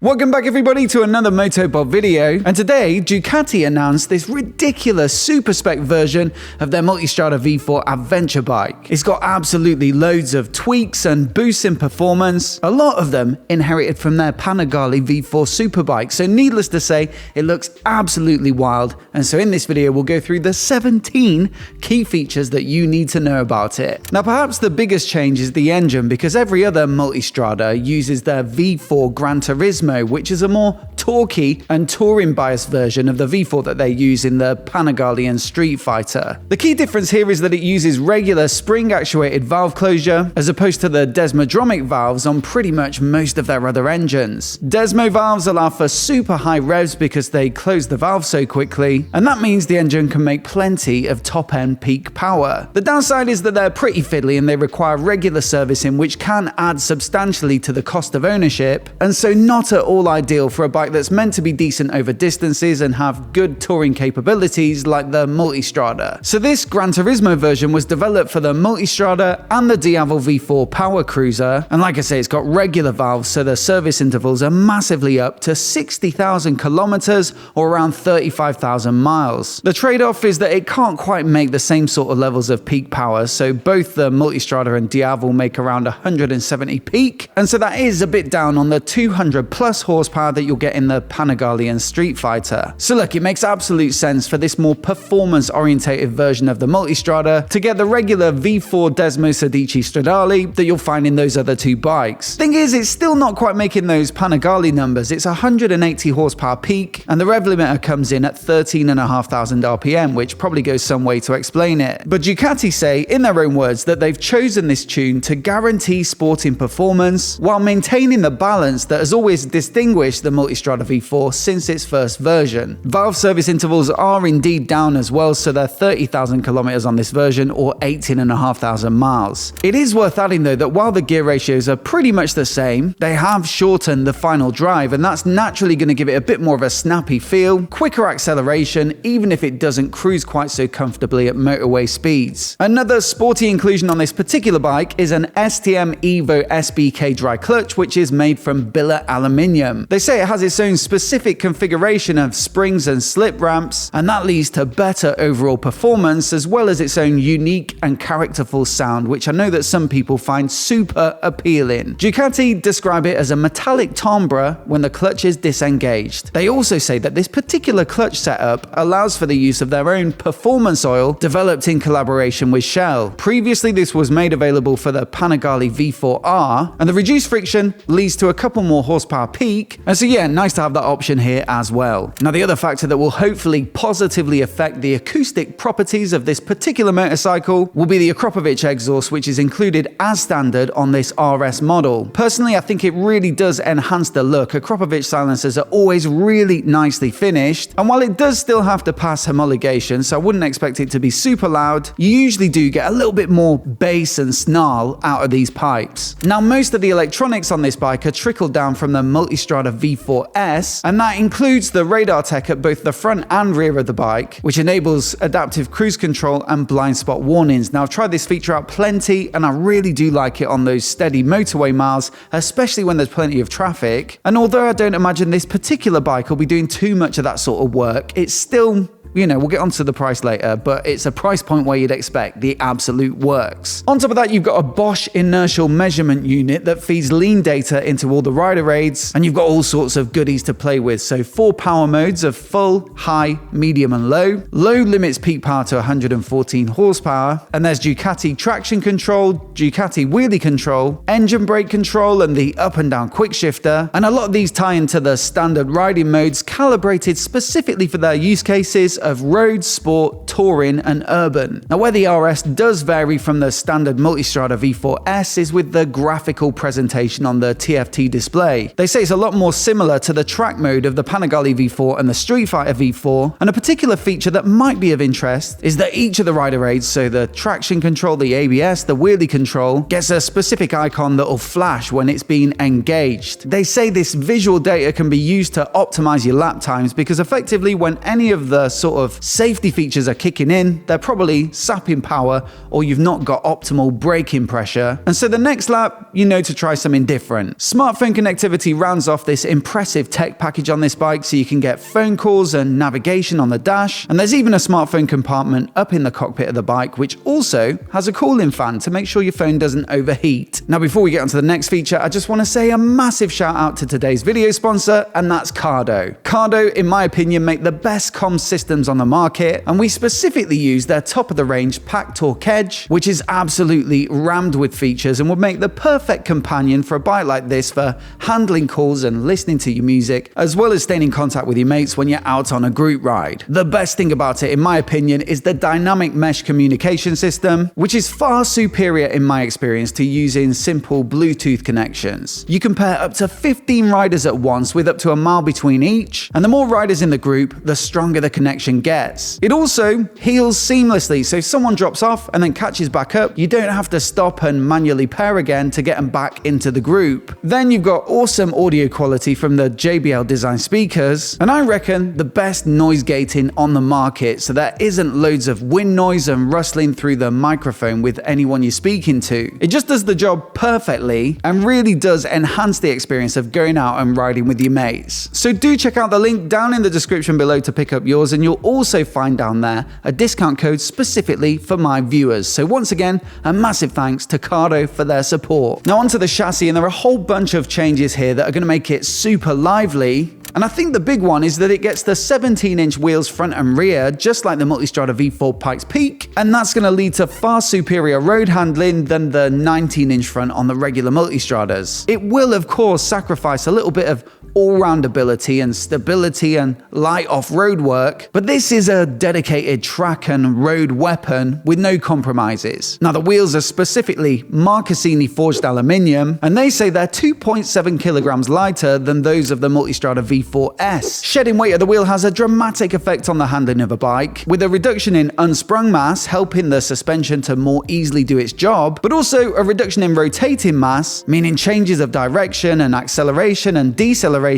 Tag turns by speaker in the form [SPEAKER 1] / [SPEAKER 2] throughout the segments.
[SPEAKER 1] Welcome back everybody to another MOTOBOB video, and today Ducati announced this ridiculous super spec version of their Multistrada V4 adventure bike. It's got absolutely loads of tweaks and boosts in performance, a lot of them inherited from their Panigale V4 superbike, so needless to say it looks absolutely wild. And so in this video we'll go through the 17 key features that you need to know about it. Now perhaps the biggest change is the engine, because every other Multistrada uses their V4 Gran Turismo, which is a more torquey and touring biased version of the V4 that they use in the Panigale and Street Fighter. The key difference here is that it uses regular spring actuated valve closure as opposed to the desmodromic valves on pretty much most of their other engines. Desmo valves allow for super high revs because they close the valve so quickly, and that means the engine can make plenty of top end peak power. The downside is that they're pretty fiddly and they require regular servicing, which can add substantially to the cost of ownership, and so not at all ideal for a bike that's meant to be decent over distances and have good touring capabilities like the Multistrada. So this Gran Turismo version was developed for the Multistrada and the Diavel V4 Power Cruiser, and like I say, it's got regular valves, so the service intervals are massively up to 60,000 kilometers or around 35,000 miles. The trade-off is that it can't quite make the same sort of levels of peak power, so both the Multistrada and Diavel make around 170 peak, and so that is a bit down on the 200 plus horsepower that you'll get in the Panigale and Street Fighter. So look, it makes absolute sense for this more performance orientated version of the Multistrada to get the regular V4 Desmo Sedici Stradale that you'll find in those other two bikes. Thing is, it's still not quite making those Panigale numbers. It's 180 horsepower peak and the rev limiter comes in at 13,500 RPM, which probably goes some way to explain it. But Ducati say, in their own words, that they've chosen this tune to guarantee sporting performance while maintaining the balance that has always distinguished the Multistrada V4 since its first version. Valve service intervals are indeed down as well, so they're 30,000 kilometers on this version or 18,500 miles. It is worth adding though that while the gear ratios are pretty much the same, they have shortened the final drive, and that's naturally going to give it a bit more of a snappy feel, quicker acceleration, even if it doesn't cruise quite so comfortably at motorway speeds. Another sporty inclusion on this particular bike is an STM Evo SBK dry clutch, which is made from billet aluminium. They say it has its own specific configuration of springs and slip ramps, and that leads to better overall performance as well as its own unique and characterful sound, which I know that some people find super appealing. Ducati describe it as a metallic timbre when the clutch is disengaged. They also say that this particular clutch setup allows for the use of their own performance oil developed in collaboration with Shell. Previously this was made available for the Panigale V4R, and the reduced friction leads to a couple more horsepower peak, and so yeah, nice to have that option here as well. Now the other factor that will hopefully positively affect the acoustic properties of this particular motorcycle will be the Akropovic exhaust, which is included as standard on this RS model. Personally, I think it really does enhance the look. Akropovic silencers are always really nicely finished, and while it does still have to pass homologation, so I wouldn't expect it to be super loud, you usually do get a little bit more bass and snarl out of these pipes. Now most of the electronics on this bike are trickled down from the Multistrada V4S, and that includes the radar tech at both the front and rear of the bike, which enables adaptive cruise control and blind spot warnings. Now I've tried this feature out plenty and I really do like it on those steady motorway miles, especially when there's plenty of traffic. And although I don't imagine this particular bike will be doing too much of that sort of work, it's still, you know, we'll get onto the price later, but it's a price point where you'd expect the absolute works. On top of that, you've got a Bosch inertial measurement unit that feeds lean data into all the rider aids, and you've got all sorts of goodies to play with. So 4 power modes of full, high, medium and low. Low limits peak power to 114 horsepower, and there's Ducati traction control, Ducati wheelie control, engine brake control and the up and down quick shifter, and a lot of these tie into the standard riding modes calibrated specifically for their use cases of road, sport, touring and urban. Now where the RS does vary from the standard Multistrada V4S is with the graphical presentation on the TFT display. They say it's a lot more similar to the track mode of the Panigale V4 and the Street Fighter V4, and a particular feature that might be of interest is that each of the rider aids, so the traction control, the ABS, the wheelie control, gets a specific icon that will flash when it's being engaged. They say this visual data can be used to optimize your lap times, because effectively when any of the sort of safety features are kicking in, they're probably sapping power or you've not got optimal braking pressure. And so the next lap, you know to try something different. Smartphone connectivity rounds off this impressive tech package on this bike, so you can get phone calls and navigation on the dash. And there's even a smartphone compartment up in the cockpit of the bike, which also has a cooling fan to make sure your phone doesn't overheat. Now, before we get onto the next feature, I just want to say a massive shout out to today's video sponsor, and that's Cardo. Cardo, in my opinion, make the best comms systems on the market, and we specifically use their top of the range Pack Torque Edge, which is absolutely rammed with features and would make the perfect companion for a bike like this for handling calls and listening to your music, as well as staying in contact with your mates when you're out on a group ride. The best thing about it, in my opinion, is the dynamic mesh communication system, which is far superior in my experience to using simple Bluetooth connections. You can pair up to 15 riders at once with up to a mile between each, and the more riders in the group, the stronger the connection gets. It also heals seamlessly, so if someone drops off and then catches back up, you don't have to stop and manually pair again to get them back into the group. Then you've got awesome audio quality from the JBL design speakers, and I reckon the best noise gating on the market, so there isn't loads of wind noise and rustling through the microphone with anyone you're speaking to. It just does the job perfectly and really does enhance the experience of going out and riding with your mates. So do check out the link down in the description below to pick up yours, and you'll also find down there a discount code specifically for my viewers. So once again, a massive thanks to Cardo for their support. Now onto the chassis, and there are a whole bunch of changes here that are going to make it super lively. And I think the big one is that it gets the 17-inch wheels front and rear, just like the Multistrada V4 Pikes Peak, and that's going to lead to far superior road handling than the 19-inch front on the regular Multistradas. It will, of course, sacrifice a little bit of all-round ability and stability and light off-road work, but this is a dedicated track and road weapon with no compromises. Now, the wheels are specifically Marcassini forged aluminium, and they say they're 2.7 kilograms lighter than those of the Multistrada V4S. Shedding weight of the wheel has a dramatic effect on the handling of a bike, with a reduction in unsprung mass helping the suspension to more easily do its job, but also a reduction in rotating mass, meaning changes of direction and acceleration and deceleration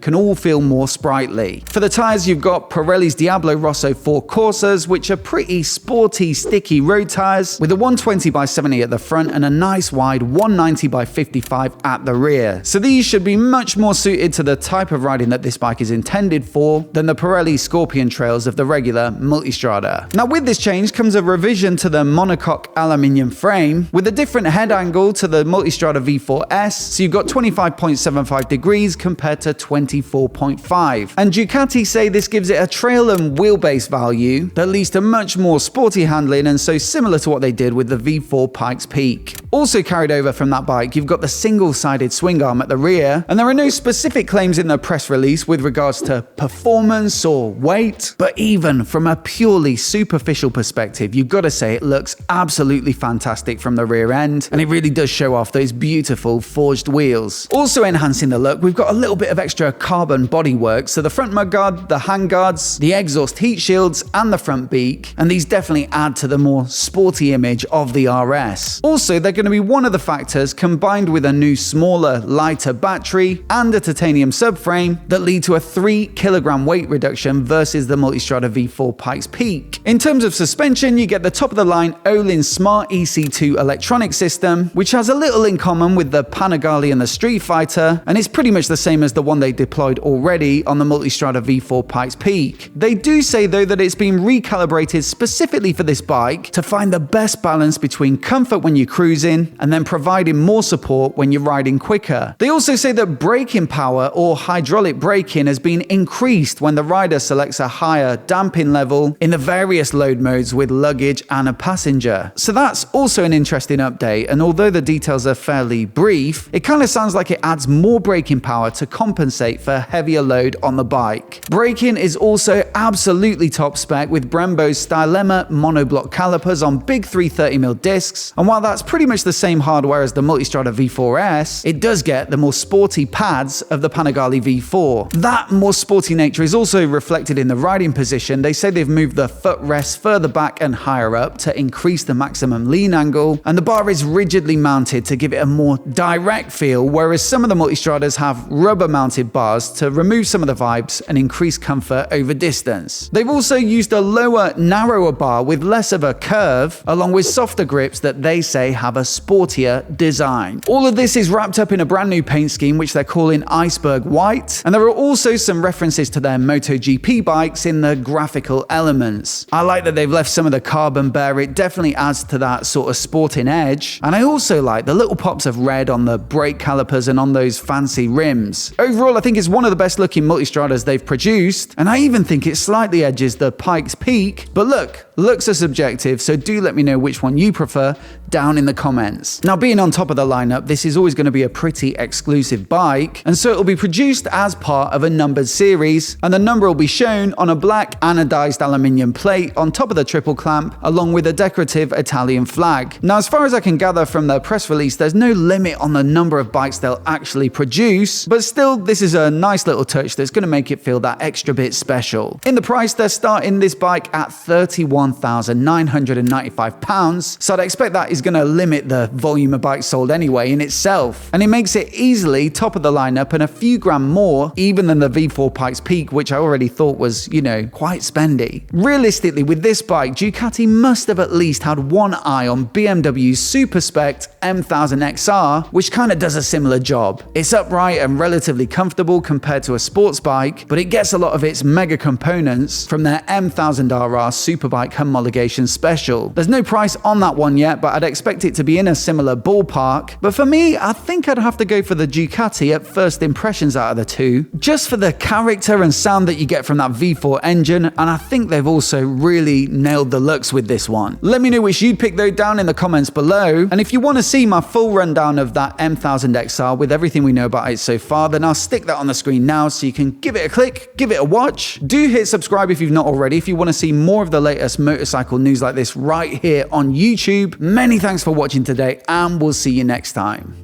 [SPEAKER 1] can all feel more sprightly. For the tyres, you've got Pirelli's Diablo Rosso 4 Corsas, which are pretty sporty, sticky road tyres, with a 120/70 at the front and a nice wide 190/55 at the rear. So these should be much more suited to the type of riding that this bike is intended for than the Pirelli Scorpion trails of the regular Multistrada. Now with this change comes a revision to the monocoque aluminium frame, with a different head angle to the Multistrada V4S, so you've got 25.75 degrees compared to 24.5. And Ducati say this gives it a trail and wheelbase value that leads to much more sporty handling, and so similar to what they did with the V4 Pikes Peak. Also carried over from that bike, you've got the single-sided swing arm at the rear, and there are no specific claims in the press release with regards to performance or weight, but even from a purely superficial perspective, you've got to say it looks absolutely fantastic from the rear end, and it really does show off those beautiful forged wheels. Also enhancing the look, we've got a little bit of extra carbon bodywork, so the front mudguard, the handguards, the exhaust heat shields, and the front beak, and these definitely add to the more sporty image of the RS. Also, they're going to be one of the factors, combined with a new smaller, lighter battery and a titanium subframe, that lead to a 3 kilogram weight reduction versus the Multistrada V4 Pikes Peak. In terms of suspension, you get the top of the line Olin Smart EC2 electronic system, which has a little in common with the Panigale and the Street Fighter, and it's pretty much the same as the one they deployed already on the Multistrada V4 Pikes Peak. They do say though that it's been recalibrated specifically for this bike to find the best balance between comfort when you're cruising and then providing more support when you're riding quicker. They also say that braking power or hydraulic braking has been increased when the rider selects a higher damping level in the various load modes with luggage and a passenger. So that's also an interesting update, and although the details are fairly brief, it kind of sounds like it adds more braking power to compensate for heavier load on the bike. Braking is also absolutely top spec with Brembo's Stylema monoblock calipers on big 330mm discs, and while that's pretty much much the same hardware as the Multistrada V4S, it does get the more sporty pads of the Panigale V4. That more sporty nature is also reflected in the riding position. They say they've moved the footrest further back and higher up to increase the maximum lean angle, and the bar is rigidly mounted to give it a more direct feel, whereas some of the Multistradas have rubber mounted bars to remove some of the vibes and increase comfort over distance. They've also used a lower, narrower bar with less of a curve, along with softer grips that they say have a sportier design. All of this is wrapped up in a brand new paint scheme which they're calling Iceberg White, and there are also some references to their MotoGP bikes in the graphical elements. I like that they've left some of the carbon bare. It definitely adds to that sort of sporting edge, and I also like the little pops of red on the brake calipers and on those fancy rims. Overall, I think it's one of the best looking Multistradas they've produced, and I even think it slightly edges the Pikes Peak. But look, looks are subjective, so do let me know which one you prefer down in the comments. Now, being on top of the lineup, this is always going to be a pretty exclusive bike, and so it will be produced as part of a numbered series, and the number will be shown on a black anodized aluminium plate on top of the triple clamp, along with a decorative Italian flag. Now, as far as I can gather from the press release, there's no limit on the number of bikes they'll actually produce, but still, this is a nice little touch that's going to make it feel that extra bit special. In the price, they're starting this bike at £31,995, so I'd expect that is going to limit the volume of bikes sold anyway in itself, and it makes it easily top of the lineup and a few grand more even than the V4 Pikes Peak, which I already thought was, you know, quite spendy. Realistically, with this bike, Ducati must have at least had one eye on BMW's super spec M1000 XR, which kind of does a similar job. It's upright and relatively comfortable compared to a sports bike, but it gets a lot of its mega components from their M1000RR Superbike homologation special. There's no price on that one yet, but I'd expect it to be in a similar ballpark. But for me, I think I'd have to go for the Ducati at first impressions out of the two, just for the character and sound that you get from that V4 engine, and I think they've also really nailed the looks with this one. Let me know which you'd pick though down in the comments below, and if you want to see my full rundown of that M1000 XR with everything we know about it so far, then I'll stick that on the screen now so you can give it a click, give it a watch. Do hit subscribe if you've not already, if you want to see more of the latest motorcycle news like this right here on YouTube. Many thanks for watching today, and we'll see you next time.